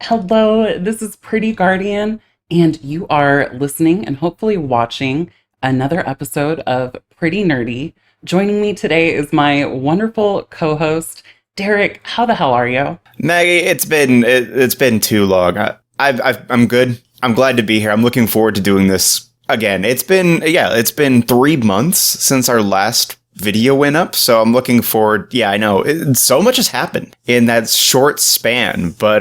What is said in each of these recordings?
Hello, this is Pretty Guardian, and you are listening and hopefully watching another episode of Pretty Nerdy. Joining me today is my wonderful co-host, Derek. How the hell are you? Maggie, it's been too long. I'm good. I'm glad to be here. I'm looking forward to doing this again. It's been 3 months since our last video went up, so I'm looking forward. Yeah, I know. So much has happened in that short span, but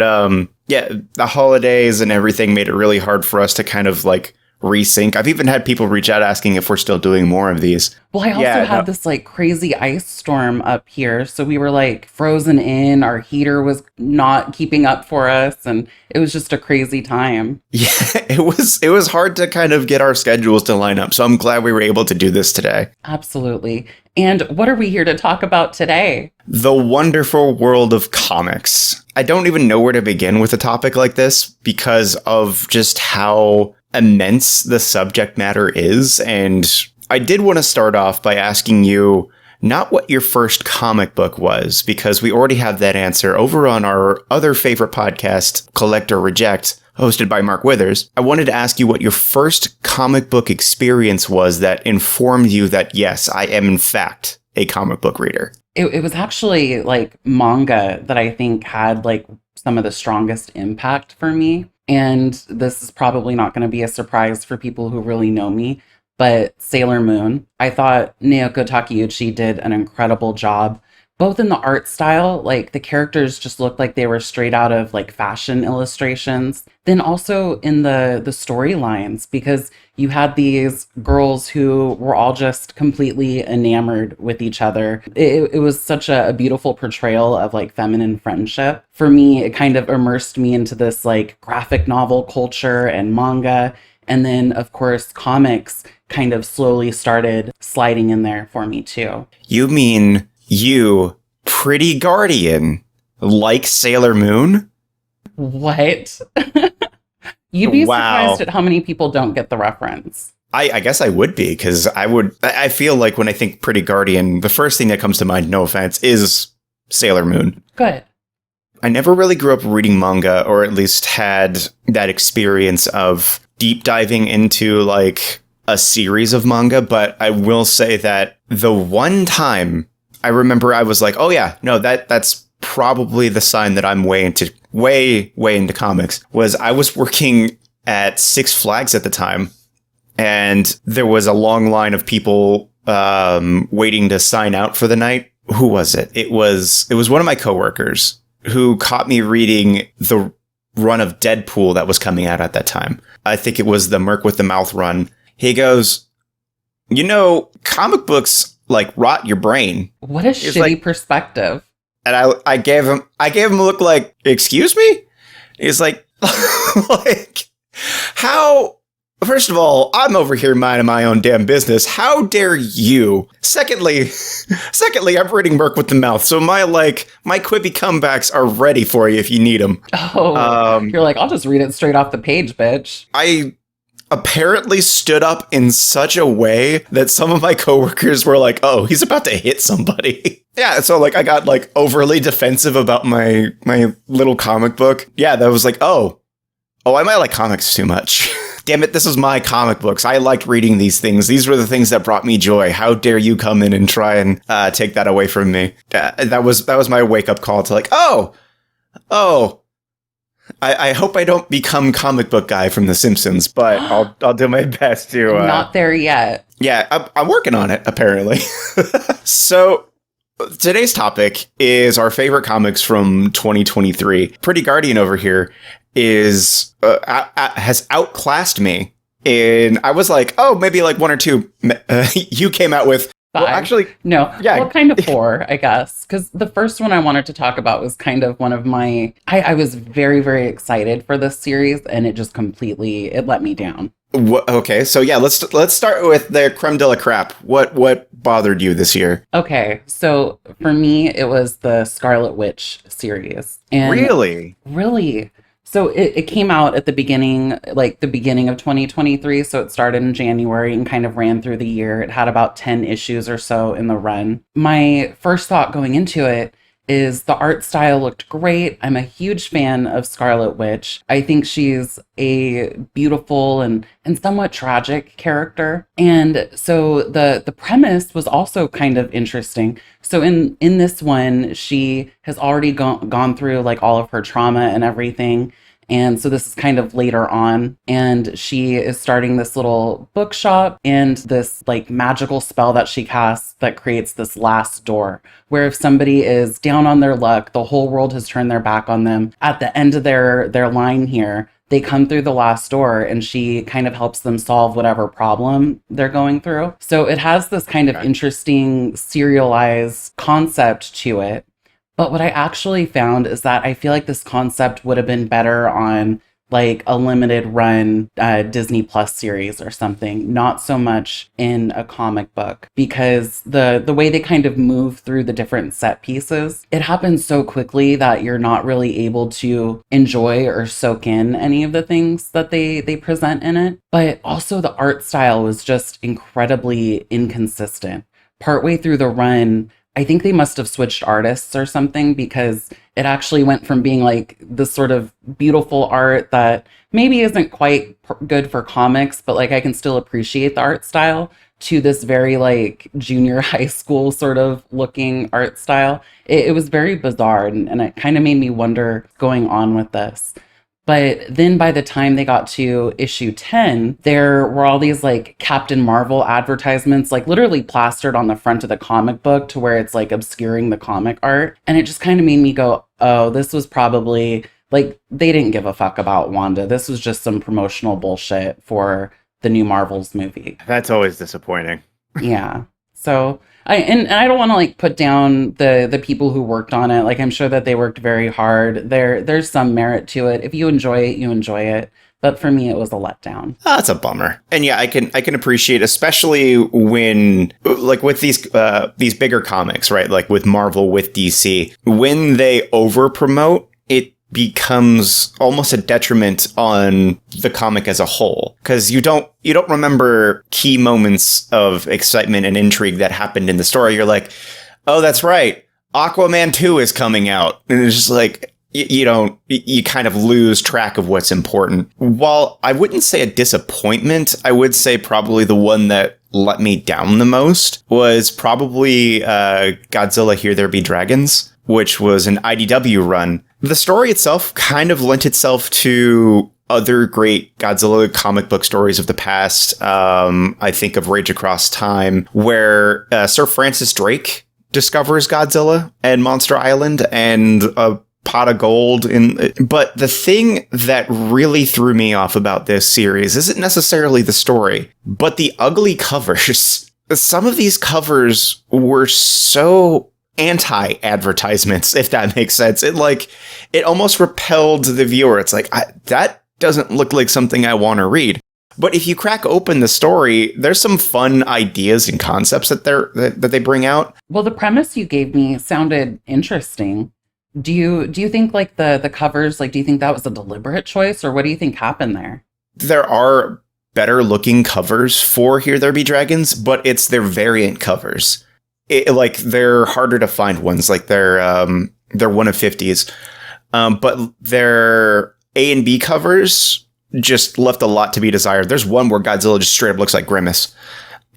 the holidays and everything made it really hard for us to kind of like resync. I've even had people reach out asking if we're still doing more of these. Well, I also had this like crazy ice storm up here, so we were like frozen in. Our heater was not keeping up for us, and it was just a crazy time. Yeah, it was hard to kind of get our schedules to line up, so I'm glad we were able to do this today. Absolutely. And what are we here to talk about today? The wonderful world of comics. I don't even know where to begin with a topic like this because of just how immense the subject matter is. And I did want to start off by asking you not what your first comic book was, because we already have that answer over on our other favorite podcast, Collect or Reject, hosted by Mark Withers. I wanted to ask you what your first comic book experience was that informed you that, yes, I am in fact a comic book reader. It was actually like manga that I think had like some of the strongest impact for me. And this is probably not going to be a surprise for people who really know me, but Sailor Moon. I thought Naoko Takeuchi did an incredible job, both in the art style, like the characters just looked like they were straight out of like fashion illustrations, then also in the storylines, because you had these girls who were all just completely enamored with each other. It was such a beautiful portrayal of like feminine friendship. For me, it kind of immersed me into this like graphic novel culture and manga. And then, of course, comics kind of slowly started sliding in there for me too. You mean you, Pretty Guardian, like Sailor Moon? What? You'd be surprised at how many people don't get the reference. I guess I would be, because I feel like when I think Pretty Guardian, the first thing that comes to mind, no offense, is Sailor Moon. Good. I never really grew up reading manga, or at least had that experience of deep diving into like a series of manga, but I will say that the one time I remember I was like, oh yeah, no, that's probably the sign that I'm way into comics, was I was working at Six Flags at the time, and there was a long line of people waiting to sign out for the night. Who was it? It was one of my coworkers who caught me reading the run of Deadpool that was coming out at that time. I think it was the Merc with the Mouth run. He goes, comic books like rot your brain. What a shitty perspective. And I gave him a look like, excuse me? He's like, like, how? First of all, I'm over here minding my own damn business. How dare you? Secondly, I'm reading Merc with the Mouth, so my quippy comebacks are ready for you if you need them. Oh, you're like, I'll just read it straight off the page, bitch. I apparently stood up in such a way that some of my coworkers were like, oh, he's about to hit somebody. Yeah, so like I got like overly defensive about my little comic book. Yeah, that was like, oh, I might like comics too much. Damn it, this is my comic books. I liked reading these things. These were the things that brought me joy. How dare you come in and try and take that away from me? That was my wake-up call to like, oh, I hope I don't become comic book guy from The Simpsons, but I'll do my best to. Not there yet. Yeah, I'm working on it, apparently. So today's topic is our favorite comics from 2023. Pretty Guardian over here has outclassed me. And I was like, oh, maybe like one or two you came out with. 5. Well, actually, no. Yeah. Well, kind of 4, I guess. Because the first one I wanted to talk about was kind of one of my... I was very, very excited for this series, and it just completely... It let me down. Okay, so yeah, let's start with the creme de la crap. What bothered you this year? Okay, so for me, it was the Scarlet Witch series. And Really? Really. So it came out at the beginning of 2023. So it started in January and kind of ran through the year. It had about 10 issues or so in the run. My first thought going into it is the art style looked great. I'm a huge fan of Scarlet Witch. I think she's a beautiful and somewhat tragic character. And so the premise was also kind of interesting. So in this one, she has already gone through like all of her trauma and everything. And so this is kind of later on. And she is starting this little bookshop and this like magical spell that she casts that creates this last door, where if somebody is down on their luck, the whole world has turned their back on them. At the end of their line here, they come through the last door and she kind of helps them solve whatever problem they're going through. So it has this kind of interesting serialized concept to it. But what I actually found is that I feel like this concept would have been better on like a limited run Disney Plus series or something, not so much in a comic book, because the way they kind of move through the different set pieces, it happens so quickly that you're not really able to enjoy or soak in any of the things that they present in it. But also the art style was just incredibly inconsistent. Partway through the run, I think they must have switched artists or something, because it actually went from being like this sort of beautiful art that maybe isn't quite good for comics, but like I can still appreciate the art style, to this very like junior high school sort of looking art style. It was very bizarre, and it kind of made me wonder what's going on with this. But then by the time they got to issue 10, there were all these like Captain Marvel advertisements, like literally plastered on the front of the comic book to where it's like obscuring the comic art. And it just kind of made me go, oh, this was probably like, they didn't give a fuck about Wanda. This was just some promotional bullshit for the new Marvels movie. That's always disappointing. Yeah. So I don't want to like put down the people who worked on it. Like I'm sure that they worked very hard. There's some merit to it. If you enjoy it, you enjoy it. But for me, it was a letdown. Oh, that's a bummer. And yeah, I can appreciate, especially when like with these bigger comics, right? Like with Marvel, with DC, when they over promote, it becomes almost a detriment on the comic as a whole, because you don't remember key moments of excitement and intrigue that happened in the story. You're like, oh, that's right, Aquaman 2 is coming out, and it's just like you kind of lose track of what's important. While I wouldn't say a disappointment, I would say probably the one that let me down the most was probably Godzilla Here There Be Dragons, which was an IDW run. The story itself kind of lent itself to other great Godzilla comic book stories of the past. I think of Rage Across Time, where Sir Francis Drake discovers Godzilla and Monster Island and a pot of gold. But the thing that really threw me off about this series isn't necessarily the story, but the ugly covers. Some of these covers were so anti-advertisements, if that makes sense. It almost repelled the viewer. It's like, that doesn't look like something I want to read. But if you crack open the story, there's some fun ideas and concepts that they bring out. Well, the premise you gave me sounded interesting. Do you think like the covers, like, do you think that was a deliberate choice, or what do you think happened there? There are better looking covers for Here There Be Dragons, but it's their variant covers. They're harder to find ones. Like they're one of 50s. But their A and B covers just left a lot to be desired. There's one where Godzilla just straight up looks like Grimace.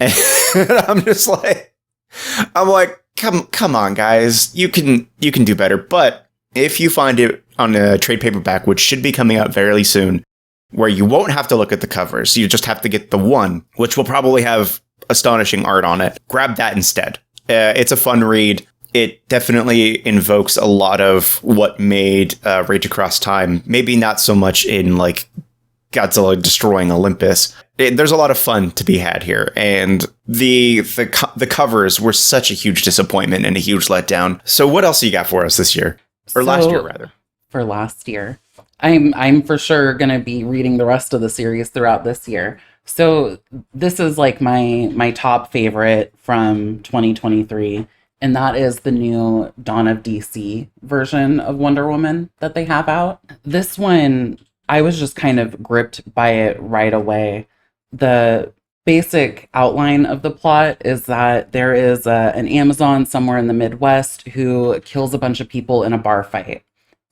And I'm like, come on, guys. You can do better. But if you find it on a trade paperback, which should be coming out fairly soon, where you won't have to look at the covers, you just have to get the one, which will probably have astonishing art on it, grab that instead. It's a fun read. It definitely invokes a lot of what made Rage Across Time. Maybe not so much in like Godzilla destroying Olympus. There's a lot of fun to be had here, and the covers were such a huge disappointment and a huge letdown. So what else you got for us this year, or last year rather? For last year, I'm for sure gonna be reading the rest of the series throughout this year. So this is like my top favorite from 2023, and that is the new Dawn of DC version of Wonder Woman that they have out. This one, I was just kind of gripped by it right away. The basic outline of the plot is that there is an Amazon somewhere in the Midwest who kills a bunch of people in a bar fight.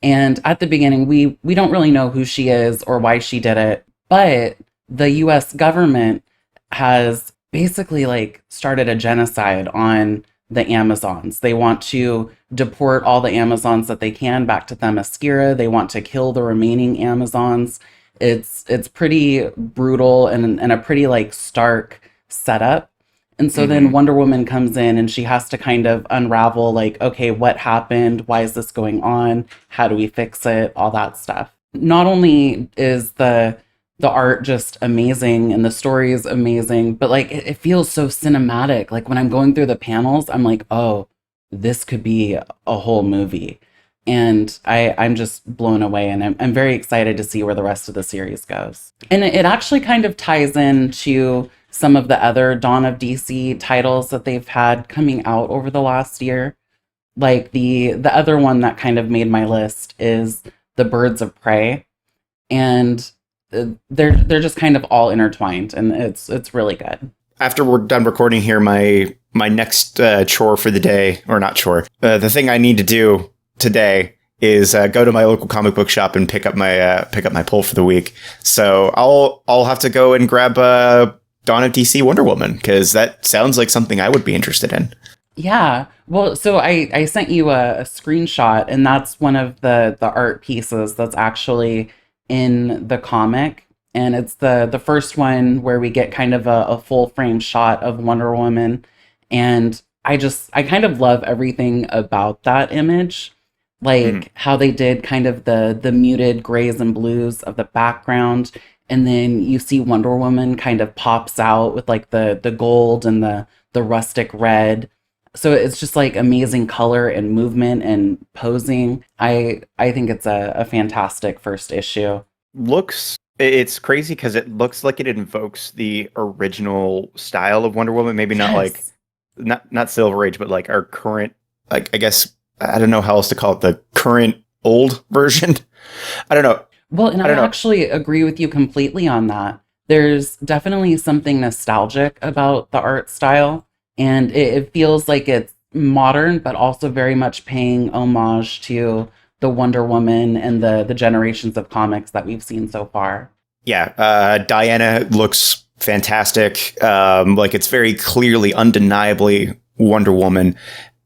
And at the beginning, we don't really know who she is or why she did it, but the US government has basically like started a genocide on the Amazons. They want to deport all the Amazons that they can back to Themyscira. They want to kill the remaining Amazons. It's pretty brutal and a pretty like stark setup. And so then Wonder Woman comes in and she has to kind of unravel like, okay, what happened? Why is this going on? How do we fix it? All that stuff. Not only is the art just amazing and the story is amazing, but like it feels so cinematic. Like when I'm going through the panels, I'm like, oh, this could be a whole movie. And I'm just blown away, and I'm very excited to see where the rest of the series goes. And it actually kind of ties into some of the other Dawn of DC titles that they've had coming out over the last year. Like the other one that kind of made my list is the Birds of Prey, and they're just kind of all intertwined, and it's really good. After we're done recording here, my next chore for the day, or not chore, the thing I need to do today is go to my local comic book shop and pick up my pull for the week. So I'll have to go and grab Dawn of DC Wonder Woman, because that sounds like something I would be interested in. Yeah. Well, so I sent you a screenshot, and that's one of the art pieces that's actually in the comic. And it's the first one where we get kind of a full frame shot of Wonder Woman. And I kind of love everything about that image. Like how they did kind of the muted grays and blues of the background. And then you see Wonder Woman kind of pops out with like the gold and the rustic red. So it's just like amazing color and movement and posing. I think it's a fantastic first issue. It's crazy because it looks like it invokes the original style of Wonder Woman. Maybe not like not Silver Age, but like our current, like, I guess, I don't know how else to call it, the current old version. I don't know. Well, and I actually agree with you completely on that. There's definitely something nostalgic about the art style, and it feels like it's modern, but also very much paying homage to the Wonder Woman and the generations of comics that we've seen so far. Yeah, Diana looks fantastic. Like it's very clearly, undeniably Wonder Woman.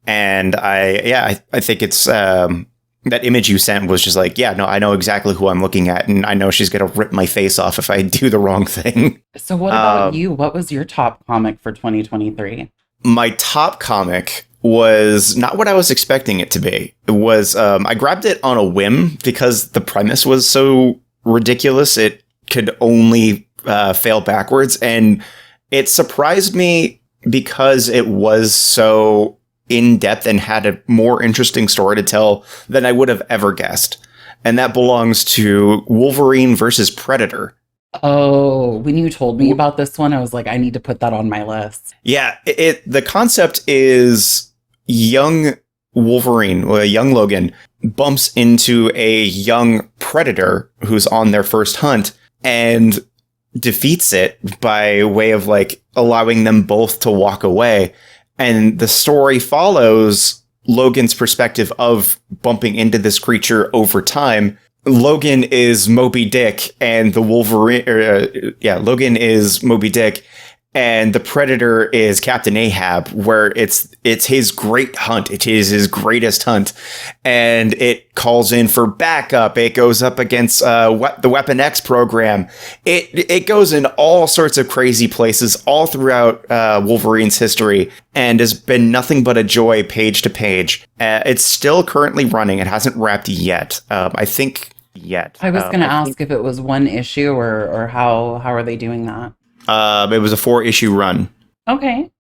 And I think it's that image you sent was just like, yeah, no, I know exactly who I'm looking at, and I know she's gonna rip my face off if I do the wrong thing. So what about you? What was your top comic for 2023? My top comic was not what I was expecting it to be. It was I grabbed it on a whim because the premise was so ridiculous it could only fail backwards, and it surprised me because it was so in-depth and had a more interesting story to tell than I would have ever guessed. And that belongs to Wolverine versus Predator. Oh, when you told me about this one, I was like, I need to put that on my list. Yeah, the concept is young Wolverine, young Logan, bumps into a young Predator who's on their first hunt and defeats it by way of like allowing them both to walk away. And the story follows Logan's perspective of bumping into this creature over time. Logan is Moby Dick, and the Wolverine, Logan is Moby Dick, and the Predator is Captain Ahab, where it's his great hunt. It is his greatest hunt, and it calls in for backup. It goes up against the Weapon X program. It goes in all sorts of crazy places all throughout Wolverine's history, and has been nothing but a joy page to page. It's still currently running. It hasn't wrapped yet. I think yet. I was going to ask if it was one issue or how are they doing that? It was a 4-issue run. Okay.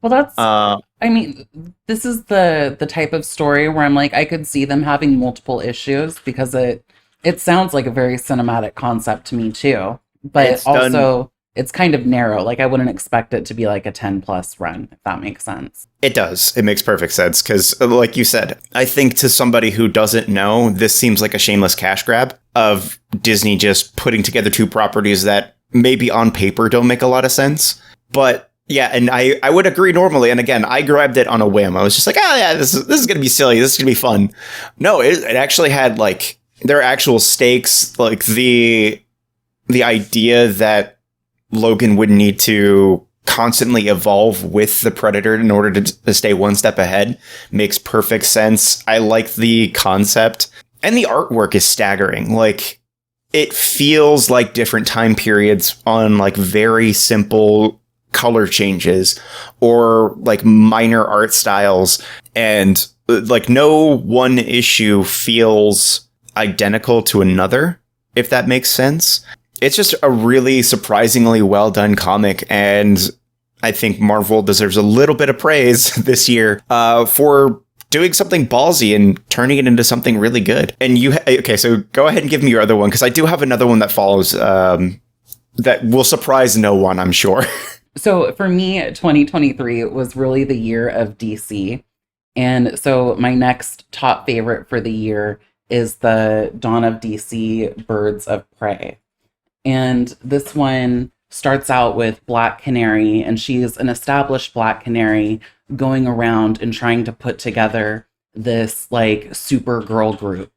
Well, that's, I mean, this is the type of story where I'm like, I could see them having multiple issues because it sounds like a very cinematic concept to me too. But it's kind of narrow. Like I wouldn't expect it to be like a 10+ run, if that makes sense. It does. It makes perfect sense because, like you said, I think to somebody who doesn't know, this seems like a shameless cash grab of Disney just putting together two properties that maybe on paper don't make a lot of sense. But yeah, and I would agree normally. And again, I grabbed it on a whim. I was just like, oh yeah, this is going to be silly. This is going to be fun. No, it actually had like, there are actual stakes, like the idea that Logan would need to constantly evolve with the Predator in order to stay one step ahead makes perfect sense. I like the concept, and the artwork is staggering. Like, it feels like different time periods on like very simple color changes or like minor art styles, and like no one issue feels identical to another, if that makes sense. It's just a really surprisingly well done comic, and I think Marvel deserves a little bit of praise this year for doing something ballsy and turning it into something really good. And okay, so go ahead and give me your other one, because I do have another one that follows that will surprise no one, I'm sure. So for me, 2023 was really the year of DC. And so my next top favorite for the year is the Dawn of DC Birds of Prey. And this one starts out with Black Canary, and she's an established Black Canary going around and trying to put together this like Supergirl group.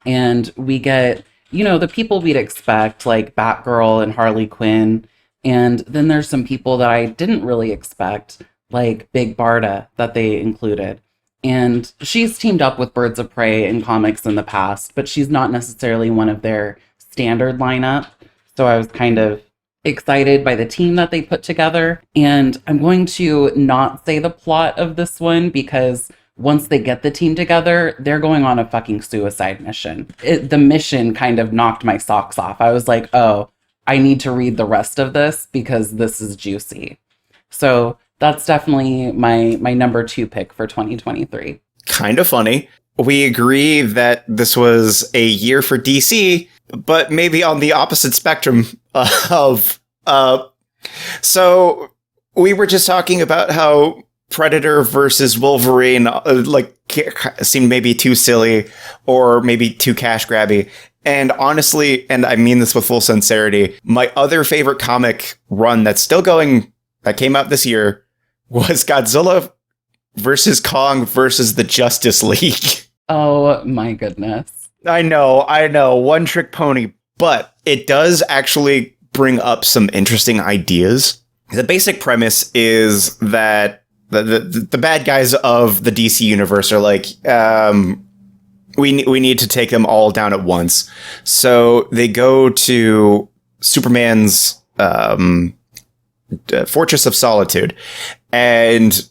And we get, the people we'd expect, like Batgirl and Harley Quinn. And then there's some people that I didn't really expect, like Big Barda, that they included. And she's teamed up with Birds of Prey in comics in the past, but she's not necessarily one of their standard lineup. So I was kind of excited by the team that they put together. And I'm going to not say the plot of this one, because once they get the team together, they're going on a fucking suicide mission. The mission kind of knocked my socks off. I was like, oh, I need to read the rest of this because this is juicy. So that's definitely my number 2 pick for 2023. Kind of funny. We agree that this was a year for DC, but maybe on the opposite spectrum of... So we were just talking about how Predator versus Wolverine seemed maybe too silly or maybe too cash grabby. And honestly, and I mean this with full sincerity, my other favorite comic run that's still going, that came out this year, was Godzilla versus Kong versus the Justice League. Oh my goodness. I know, one trick pony, but it does actually bring up some interesting ideas. The basic premise is that the bad guys of the DC universe are like, we need to take them all down at once. So they go to Superman's Fortress of Solitude, and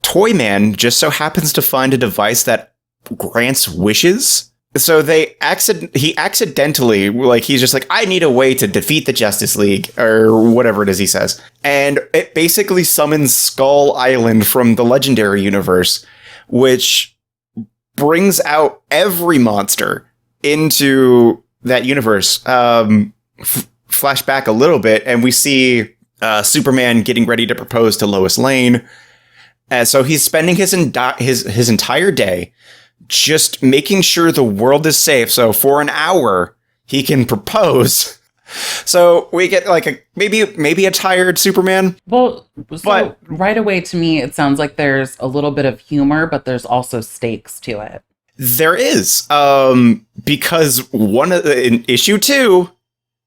Toyman just so happens to find a device that grants wishes. So he accidentally, like, he's just like, I need a way to defeat the Justice League, or whatever it is he says. And it basically summons Skull Island from the Legendary universe, which brings out every monster into that universe. Flash back a little bit, and we see Superman getting ready to propose to Lois Lane. And so he's spending his entire day just making sure the world is safe. So for an hour, he can propose. So we get like maybe a tired Superman. Well, but right away to me, it sounds like there's a little bit of humor, but there's also stakes to it. There is, because in issue 2,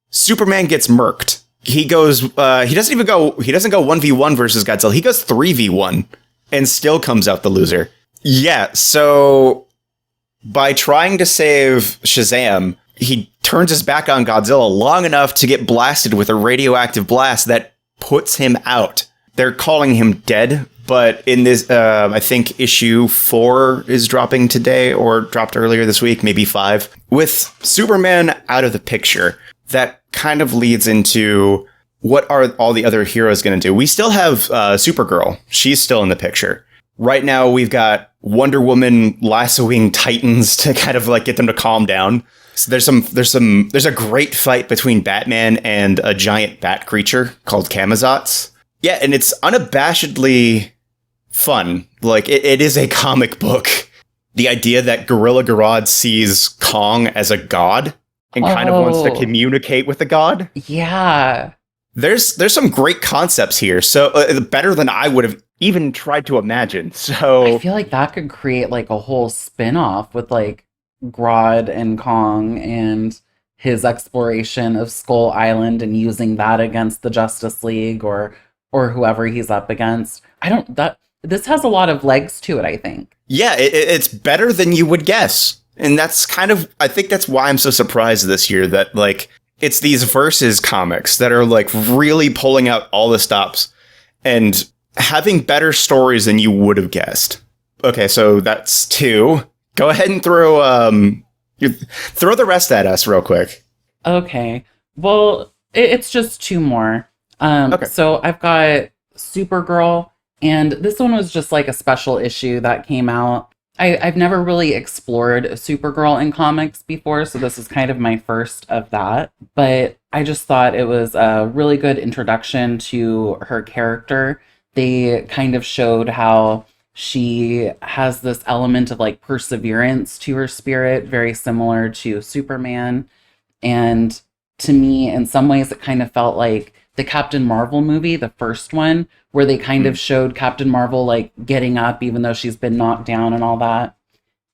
Superman gets murked. He goes, he doesn't go 1v1 versus Godzilla. He goes 3v1 and still comes out the loser. Yeah. So by trying to save Shazam, he turns his back on Godzilla long enough to get blasted with a radioactive blast that puts him out. They're calling him dead, but in this, I think issue 4 is dropping today, or dropped earlier this week, maybe 5. With Superman out of the picture, that kind of leads into what are all the other heroes going to do? We still have Supergirl. She's still in the picture. Right now, we've got Wonder Woman lassoing Titans to kind of like get them to calm down. So there's a great fight between Batman and a giant bat creature called Camazotz. Yeah, and it's unabashedly fun. Like, it is a comic book. The idea that Gorilla Grodd sees Kong as a god and kind of wants to communicate with the god. Yeah. There's some great concepts here. So better than I would have even tried to imagine. I So feel like that could create like a whole spin-off with like Grodd and Kong and his exploration of Skull Island and using that against the Justice League or whoever he's up against. I don't that this has a lot of legs to it, I think. yeah, it's better than you would guess. And that's kind of, I think that's why I'm so surprised this year that like it's these versus comics that are like really pulling out all the stops and having better stories than you would have guessed. Okay, so that's two. Go ahead and throw the rest at us real quick. Okay. Well, it's just two more. Okay. So I've got Supergirl, and this one was just like a special issue that came out. I've never really explored Supergirl in comics before, so this is kind of my first of that. But I just thought it was a really good introduction to her character. They kind of showed how she has this element of like perseverance to her spirit, very similar to Superman. And to me, in some ways, it kind of felt like the Captain Marvel movie, the first one, where they kind of showed Captain Marvel like getting up even though she's been knocked down and all that.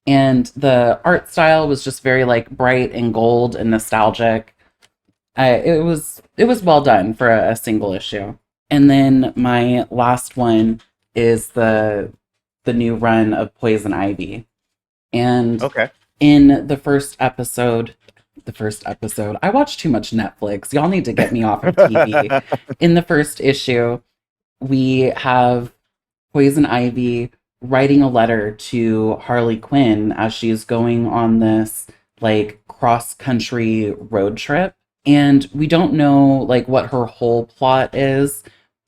And the art style was just very like bright and gold and nostalgic. It was well done for a single issue. And then my last one is the new run of Poison Ivy. And Okay. in the first episode, I watch too much Netflix. Y'all need to get me off of TV. In the first issue, we have Poison Ivy writing a letter to Harley Quinn as she's going on this like cross country road trip. And we don't know like what her whole plot is,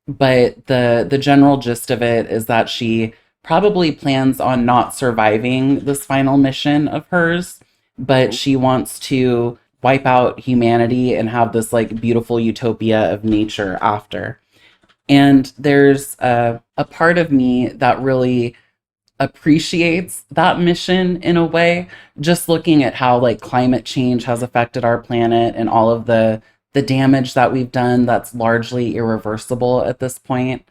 but the general gist of it is that she probably plans on not surviving this final mission of hers, but she wants to wipe out humanity and have this like beautiful utopia of nature after. And there's a part of me that really appreciates that mission in a way, just looking at how like climate change has affected our planet and all of the damage that we've done that's largely irreversible at this point.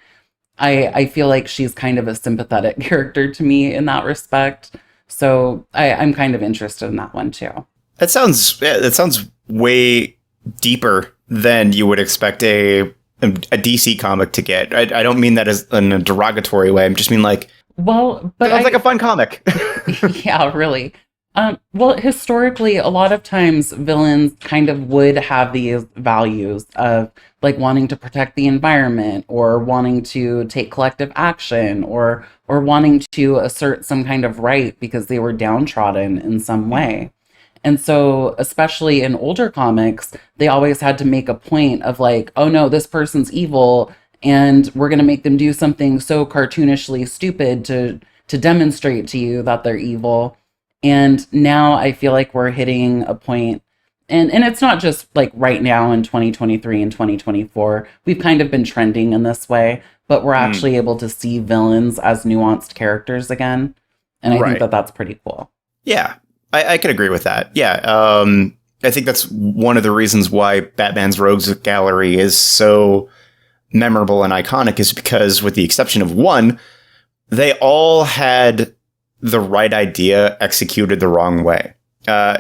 I feel like she's kind of a sympathetic character to me in that respect. So I'm kind of interested in that one too. That sounds way deeper than you would expect a DC comic to get. I don't mean that as in a derogatory way. I just mean like, Well, but sounds like a fun comic. yeah, really. Well, historically, a lot of times villains kind of would have these values of like wanting to protect the environment or wanting to take collective action or wanting to assert some kind of right because they were downtrodden in some way. And so, especially in older comics, they always had to make a point of like, oh no, this person's evil, and we're going to make them do something so cartoonishly stupid to demonstrate to you that they're evil. And now I feel like we're hitting a point, and it's not just like right now in 2023 and 2024. We've kind of been trending in this way, but we're actually able to see villains as nuanced characters again. And I think Right. that that's pretty cool. Yeah, I can agree with that. Yeah, I think that's one of the reasons why Batman's Rogues Gallery is so memorable and iconic is because, with the exception of one, they all had the right idea executed the wrong way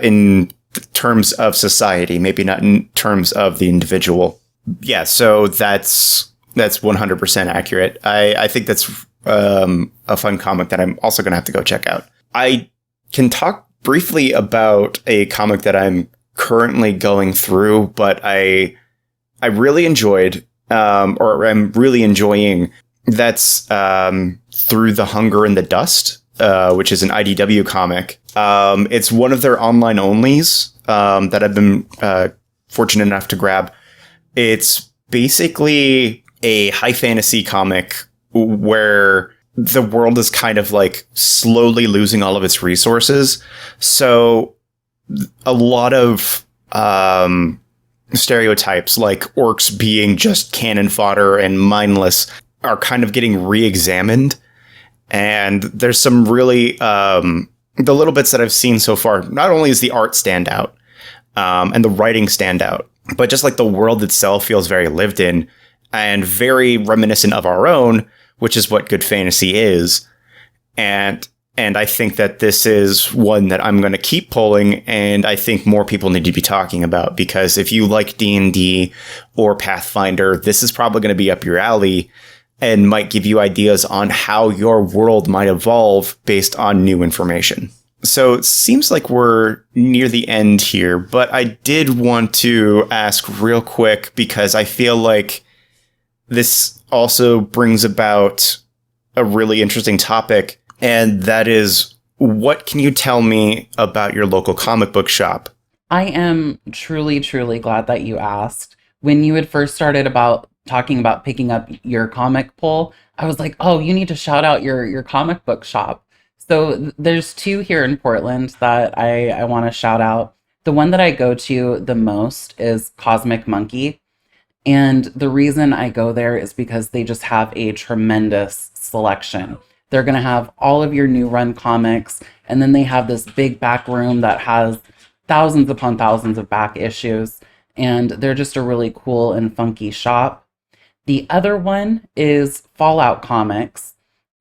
in terms of society, maybe not in terms of the individual. Yeah, so that's 100% accurate. I think that's a fun comic that I'm also going to have to go check out. I can talk briefly about a comic that I'm currently going through, but I really enjoyed, or I'm really enjoying. That's Through the Hunger and the Dust, which is an IDW comic. It's one of their online onlys that I've been fortunate enough to grab. It's basically a high fantasy comic where the world is kind of like slowly losing all of its resources. So a lot of stereotypes like orcs being just cannon fodder and mindless are kind of getting re-examined. And there's some really, the little bits that I've seen so far, not only is the art stand out, and the writing stand out, but just like the world itself feels very lived in and very reminiscent of our own, which is what good fantasy is. And I think that this is one that I'm going to keep pulling, and I think more people need to be talking about, because if you like D&D or Pathfinder, this is probably going to be up your alley and might give you ideas on how your world might evolve based on new information. So it seems like we're near the end here, but I did want to ask real quick, because I feel like this also brings about a really interesting topic. And that is, what can you tell me about your local comic book shop? I am truly, truly glad that you asked. When you had first started about talking about picking up your comic pull, I was like, oh, you need to shout out your comic book shop. So there's two here in Portland that I want to shout out. The one that I go to the most is Cosmic Monkey. And the reason I go there is because they just have a tremendous selection. They're going to have all of your new run comics, and then they have this big back room that has thousands upon thousands of back issues, and they're just a really cool and funky shop. The other one is Fallout Comics,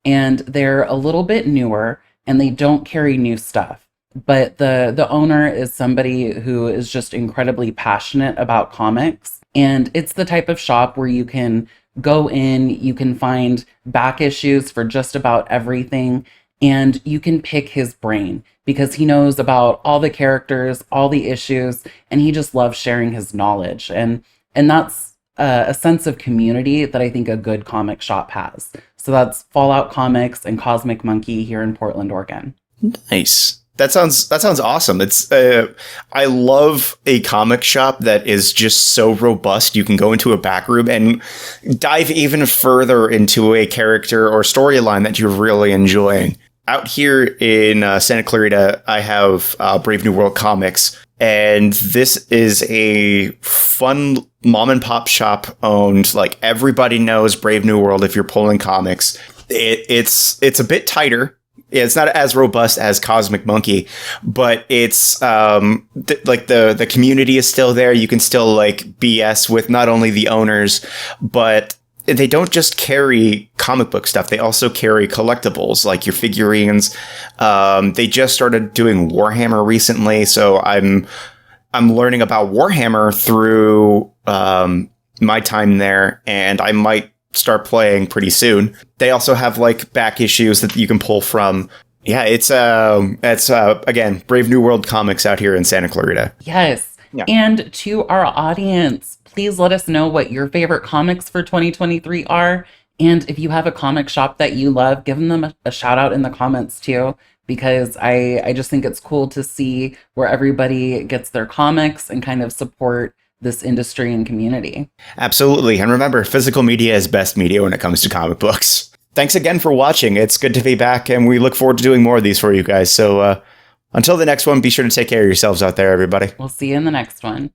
and they're a little bit newer, and they don't carry new stuff. But the owner is somebody who is just incredibly passionate about comics, and it's the type of shop where you can go in, you can find back issues for just about everything, and you can pick his brain because he knows about all the characters, all the issues, and he just loves sharing his knowledge. And that's a sense of community that I think a good comic shop has. So that's Fallout Comics and Cosmic Monkey here in Portland, Oregon. Nice. That sounds awesome. It's I love a comic shop that is just so robust. You can go into a back room and dive even further into a character or storyline that you're really enjoying. Out here in Santa Clarita, I have Brave New World Comics, and this is a fun mom and pop shop owned. Like, everybody knows Brave New World if you're pulling comics. It's a bit tighter. It's not as robust as Cosmic Monkey, but it's like the community is still there. You can still like BS with not only the owners, but they don't just carry comic book stuff. They also carry collectibles like your figurines. They just started doing Warhammer recently, so I'm learning about Warhammer through my time there, and I might start playing pretty soon. They also have like back issues that you can pull from. Yeah, it's again, Brave New World Comics out here in Santa Clarita. Yes. Yeah. And to our audience, please let us know what your favorite comics for 2023 are. And if you have a comic shop that you love, give them a shout out in the comments too, because I just think it's cool to see where everybody gets their comics and kind of support this industry and community. Absolutely. And remember, physical media is best media when it comes to comic books. Thanks again for watching. It's good to be back, and we look forward to doing more of these for you guys. So until the next one, be sure to take care of yourselves out there, everybody. We'll see you in the next one.